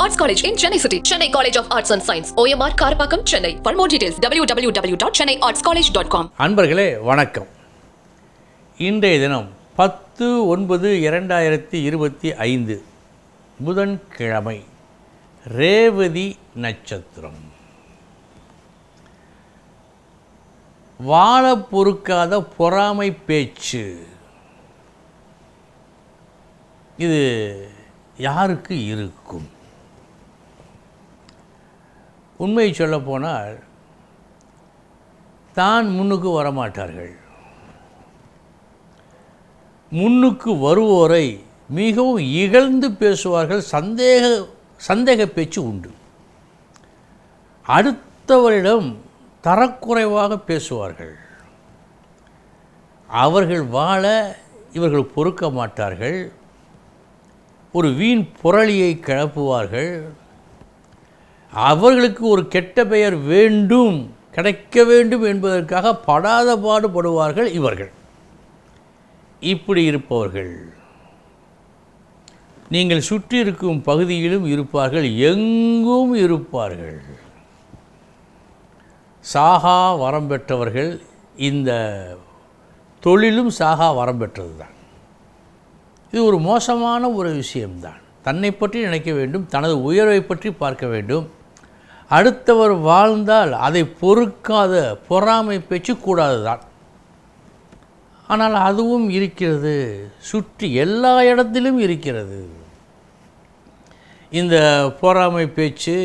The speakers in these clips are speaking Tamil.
Arts College in Chennai City. Chennai College of Arts and Science. OMR Karapakam, Chennai. For more details, www.chennaiartscollege.com. அன்பர்களே வணக்கம். இன்றைய தினம் 10/9/2025 புதன்கிழமை, ரேவதி நட்சத்திரம். வாழ பொறுக்காத பொறாமை பேச்சு, இது யாருக்கு இருக்கும்? உண்மை சொல்லப்போனால் தான் முன்னுக்கு வரமாட்டார்கள். முன்னுக்கு வருவோரை மிகவும் இகழ்ந்து பேசுவார்கள். சந்தேக பேச்சு உண்டு. அடுத்தவரிடம் தரக்குறைவாக பேசுவார்கள். அவர்கள் வாழ இவர்கள் பொறுக்க மாட்டார்கள். ஒரு வீண் புரளியை கிளப்புவார்கள். அவர்களுக்கு ஒரு கெட்ட பெயர் வேண்டும், கிடைக்க வேண்டும் என்பதற்காக படாத பாடுபடுவார்கள் இவர்கள். இப்படி இருப்பவர்கள் நீங்கள் சுற்றி இருக்கும் பகுதியிலும் இருப்பார்கள், எங்கும் இருப்பார்கள். சாகா வரம் பெற்றவர்கள். இந்த தொழிலும் சாகா வரம் பெற்றது தான். இது ஒரு மோசமான ஒரு விஷயம்தான். தன்னை பற்றி நினைக்க வேண்டும், தனது உயர்வை பற்றி பார்க்க வேண்டும். அடுத்தவர் வாழ்ந்தால் அதை பொறுக்காத பொறாமை பேச்சு கூடாது தான். ஆனால் அதுவும் இருக்கிறது, சுற்றி எல்லா இடத்திலும் இருக்கிறது இந்த பொறாமை பேச்சு.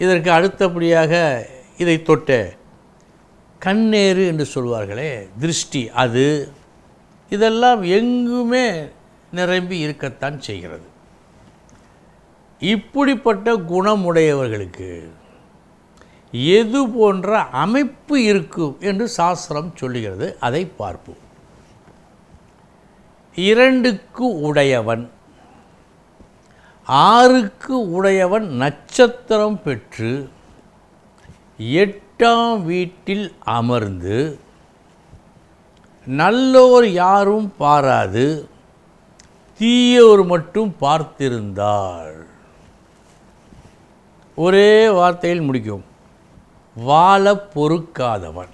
இதற்கு அடுத்தபடியாக இதை தொட்ட கண்ணேறு என்று சொல்வார்களே, திருஷ்டி, அது இதெல்லாம் எங்குமே நிரம்பி இருக்கத்தான் செய்கிறது. இப்படிப்பட்ட குணமுடையவர்களுக்கு எது போன்ற அமைப்பு இருக்கும் என்று சாஸ்திரம் சொல்லுகிறது. அதை பார்ப்போம். 2க்கு உடையவன், 6க்கு உடையவன் நட்சத்திரம் பெற்று 8ஆம் வீட்டில் அமர்ந்து நல்லோர் யாரும் பாராது தீயோர் மட்டும் பார்த்திருந்தாள். ஒரே வார்த்தையில் முடிக்கும். வாழ பொறுக்காதவன்,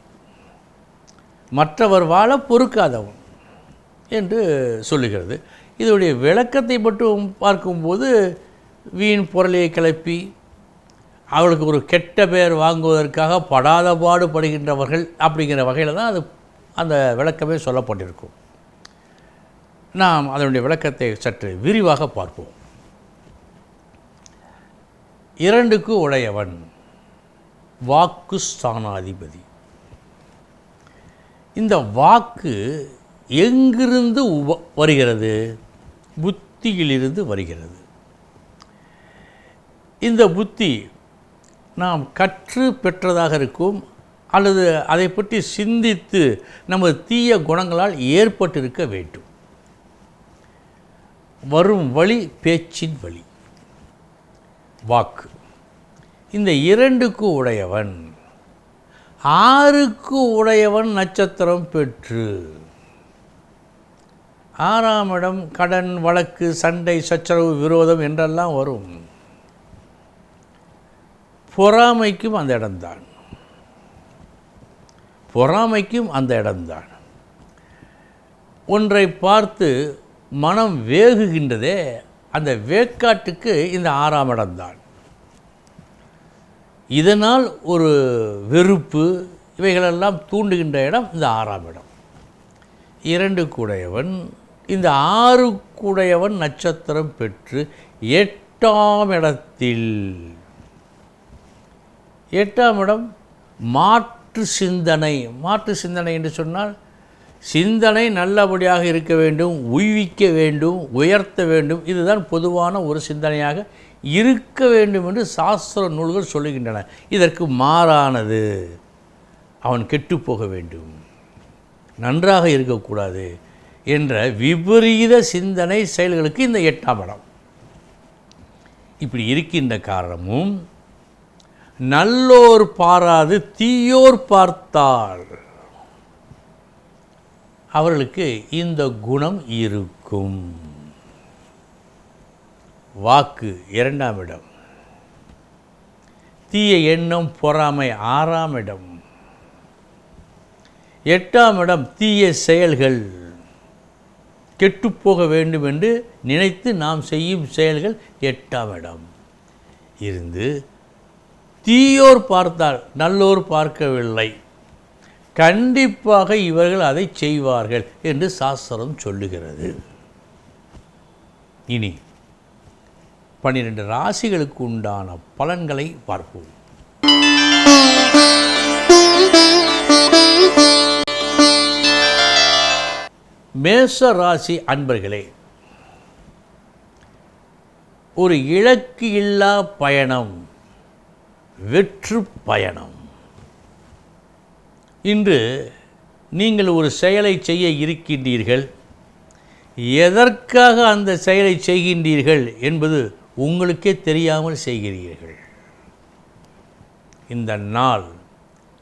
மற்றவர் வாழ பொறுக்காதவன் என்று சொல்லுகிறது. இதனுடைய விளக்கத்தை மட்டும் பார்க்கும்போது, வீண் பொருளையை கிளப்பி அவளுக்கு ஒரு கெட்ட பெயர் வாங்குவதற்காக படாத பாடுபடுகின்றவர்கள் அப்படிங்கிற வகையில் தான் அது அந்த விளக்கமே சொல்லப்பட்டிருக்கும். நாம் அதனுடைய விளக்கத்தை சற்று விரிவாக பார்ப்போம். 2க்கு உடையவன் வாக்கு ஸ்தானாதிபதி. இந்த வாக்கு எங்கிருந்து வருகிறது? புத்தியிலிருந்து வருகிறது. இந்த புத்தி நாம் கற்று பெற்றதாக இருக்கும், அல்லது அதை பற்றி சிந்தித்து நமது தீய குணங்களால் ஏற்பட்டிருக்க வேண்டும். வரும் வழி பேச்சின் வழி, வாக்கு. இந்த 2க்கு உடையவன், 6க்கு உடையவன் நட்சத்திரம் பெற்று, 6ஆம் இடம் கடன், வழக்கு, சண்டை, சச்சரவு, விரோதம் என்றெல்லாம் வரும். பொறாமைக்கும் அந்த இடம்தான். பொறாமைக்கும் அந்த இடம்தான். ஒன்றை பார்த்து மனம் வேகுகின்றதே, அந்த வேக்காட்டுக்கு இந்த 6ஆம் இடம்தான். இதனால் ஒரு வெறுப்பு, இவைகளெல்லாம் தூண்டுகின்ற இடம் இந்த 6ஆம் இடம். 2க்கு உடையவன், இந்த 6க்கு உடையவன் நட்சத்திரம் பெற்று 8ஆம் இடத்தில். 8ஆம் இடம் மாற்று சிந்தனை. மாற்று சிந்தனை என்று சொன்னால், சிந்தனை நல்லபடியாக இருக்க வேண்டும், உய்விக்க வேண்டும், உயர்த்த வேண்டும். இதுதான் பொதுவான ஒரு சிந்தனையாக இருக்க வேண்டும் என்று சாஸ்திர நூல்கள் சொல்லுகின்றன. இதற்கு மாறானது, அவன் கெட்டுப்போக வேண்டும், நன்றாக இருக்கக்கூடாது என்ற விபரீத சிந்தனை செயல்களுக்கு இந்த 8ஆம் இடம். இப்படி இருக்கின்ற காரணமும், நல்லோர் பாராது தீயோர் பார்த்தால் அவர்களுக்கு இந்த குணம் இருக்கும். வாக்கு 2ஆம் இடம், தீய எண்ணம் பொறாமை 6ஆம் இடம், 8ஆம் இடம் தீய செயல்கள், கெட்டுப்போக வேண்டும் என்று நினைத்து நாம் செய்யும் செயல்கள் 8ஆம் இடம் இருந்து தீயோர் பார்த்தால் நல்லோர் பார்க்கவில்லை, கண்டிப்பாக இவர்கள் அதை செய்வார்கள் என்று சாஸ்திரம் சொல்லுகிறது. இனி 12 ராசிகளுக்கு உண்டான பலன்களை பார்ப்போம். மேஷ ராசி அன்பர்களே, ஒரு இலக்கு இல்லா பயணம், வெற்று பயணம். இன்று நீங்கள் ஒரு செயலை செய்ய இருக்கின்றீர்கள். எதற்காக அந்த செயலை செய்கின்றீர்கள் என்பது உங்களுக்கே தெரியாமல் செய்கிறீர்கள். இந்த நாள்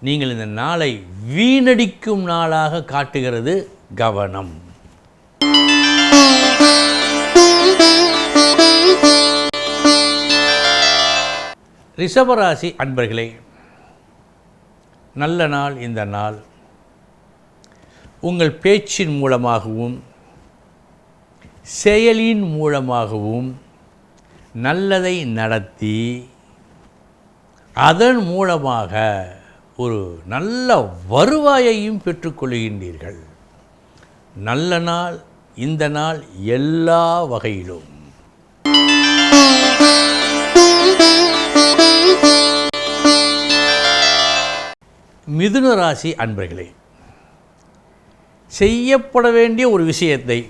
நீங்கள் இந்த நாளை வீணடிக்கும் நாளாக காட்டுகிறது. கவனம். ரிஷபராசி அன்பர்களே, நல்ல நாள். இந்த நாள் உங்கள் பேச்சின் மூலமாகவும் செயலின் மூலமாகவும் நல்லதை நடத்தி அதன் மூலமாக ஒரு நல்ல வருவாயையும் பெற்றுக்கொள்கின்றீர்கள். நல்ல நாள் இந்த நாள் எல்லா வகையிலும். மிதுன ராசி அன்பர்களே, செய்யப்பட வேண்டிய ஒரு விஷயத்தை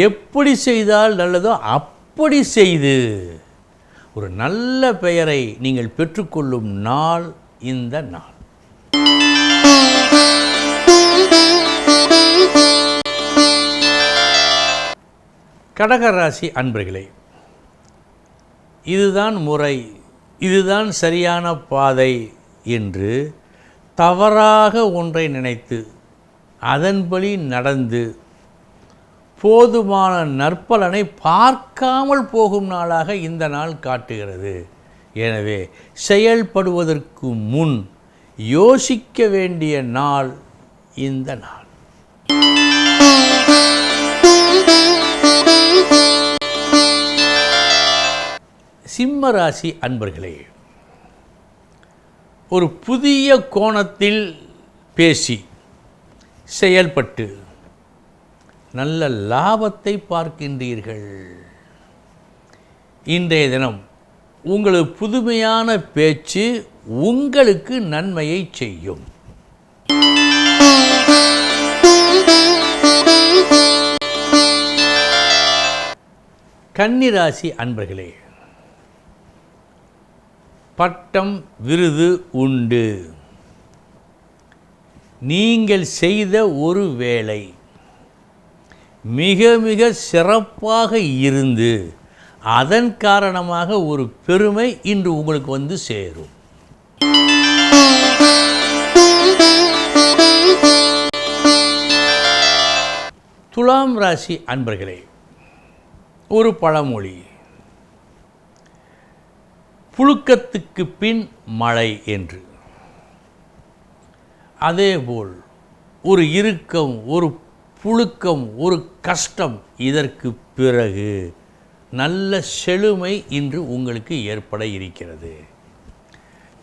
எப்படி செய்தால் நல்லதோ அப்படி செய்து ஒரு நல்ல பெயரை நீங்கள் பெற்றுக்கொள்ளும் நாள் இந்த நாள். கடகராசி அன்பர்களே, இதுதான் முறை, இதுதான் சரியான பாதை என்று தவறாக ஒன்றை நினைத்து அதன்படி நடந்து போதுமான நற்பலனை பார்க்காமல் போகும் நாளாக இந்த நாள் காட்டுகிறது. எனவே செயல்படுவதற்கு முன் யோசிக்க வேண்டிய நாள் இந்த நாள். சிம்ம ராசி அன்பர்களே, ஒரு புதிய கோணத்தில் பேசி செயல்பட்டு நல்ல லாபத்தை பார்க்கின்றீர்கள். இன்றைய தினம் உங்களது புதுமையான பேச்சு உங்களுக்கு நன்மையை செய்யும். கன்னிராசி அன்பர்களே, பட்டம் விருது உண்டு. நீங்கள் செய்த ஒரு வேலை மிக மிக சிறப்பாக இருந்து அதன் காரணமாக ஒரு பெருமை இன்று உங்களுக்கு வந்து சேரும். துலாம் ராசி அன்பர்களே, ஒரு பழமொழி, புழுக்கத்துக்கு பின் மழை என்று. அதேபோல் ஒரு இறுக்கம், ஒரு புழுக்கம், ஒரு கஷ்டம், இதற்கு பிறகு நல்ல செழுமை இன்று உங்களுக்கு ஏற்பட இருக்கிறது.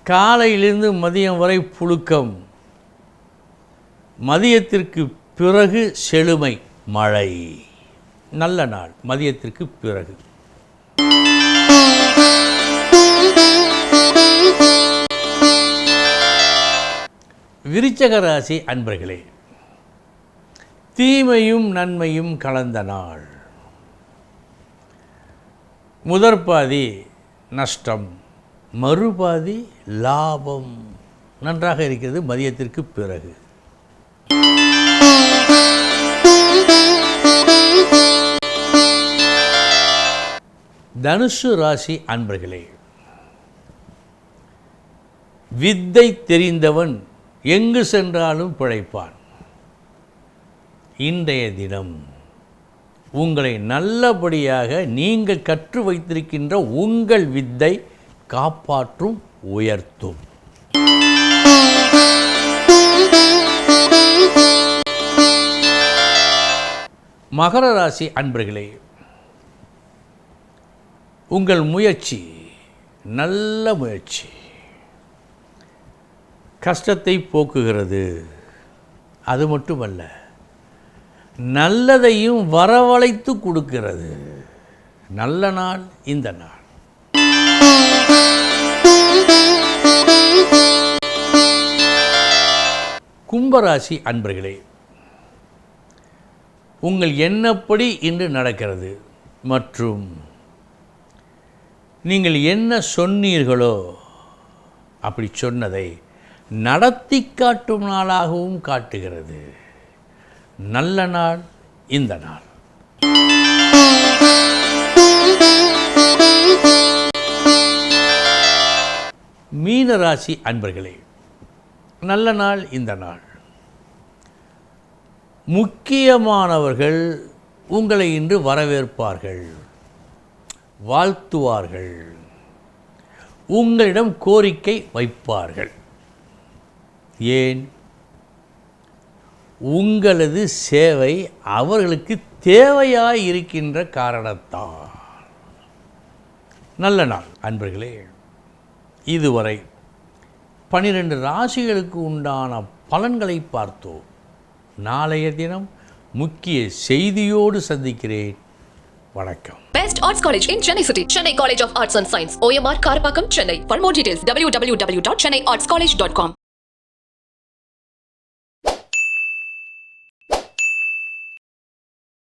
காலையிலிருந்து மதியம் வரை புழுக்கம், மதியத்திற்கு பிறகு செழுமை, மழை. நல்ல நாள் மதியத்திற்கு பிறகு. விருச்சிக ராசி அன்பர்களே, தீமையும் நன்மையும் கலந்த நாள். முதற்பாதி நஷ்டம், மறுபாதி லாபம். நன்றாக இருக்கிறது மதியத்திற்கு பிறகு. தனுசு ராசி அன்பர்களே, வித்தை தெரிந்தவன் எங்கு சென்றாலும் பிழைப்பான். இன்றைய தினம் உங்களை நல்லபடியாக நீங்கள் கற்று வைத்திருக்கின்ற உங்கள் வித்தை காப்பாற்றும், உயர்த்தும். மகர ராசி அன்பர்களே, உங்கள் முயற்சி நல்ல முயற்சி கஷ்டத்தை போக்குகிறது. அது மட்டுமல்ல, நல்லதையும் வரவழைத்து கொடுக்கிறது. நல்ல நாள் இந்த நாள். கும்பராசி அன்பர்களே, உங்கள் எண்ணப்படி இன்று நடக்கிறது மற்றும் நீங்கள் என்ன சொன்னீர்களோ அப்படி சொன்னதை நடத்தி காட்டும் நாளாகவும் காட்டுகிறது. நல்ல நாள் இந்த நாள். மீனராசி அன்பர்களே, நல்ல நாள் இந்த நாள். முக்கியமானவர்கள் உங்களை இன்று வரவேற்பார்கள், வாழ்த்துவார்கள், உங்களிடம் கோரிக்கை வைப்பார்கள். ஏன்? உங்களது சேவை அவர்களுக்கு தேவையாய் இருக்கின்ற காரணத்தால். நல்ல நாள் அன்பர்களே. இதுவரை 12 ராசிகளுக்கு உண்டான பலன்களை பார்த்தோம். நாளைய தினம் முக்கிய செய்தியோடு சந்திக்கிறேன். வணக்கம். Best Arts College in Chennai City. Chennai College of Arts and Science. OMR Karpakkam, Chennai. For more details, www.chennaiartscollege.com.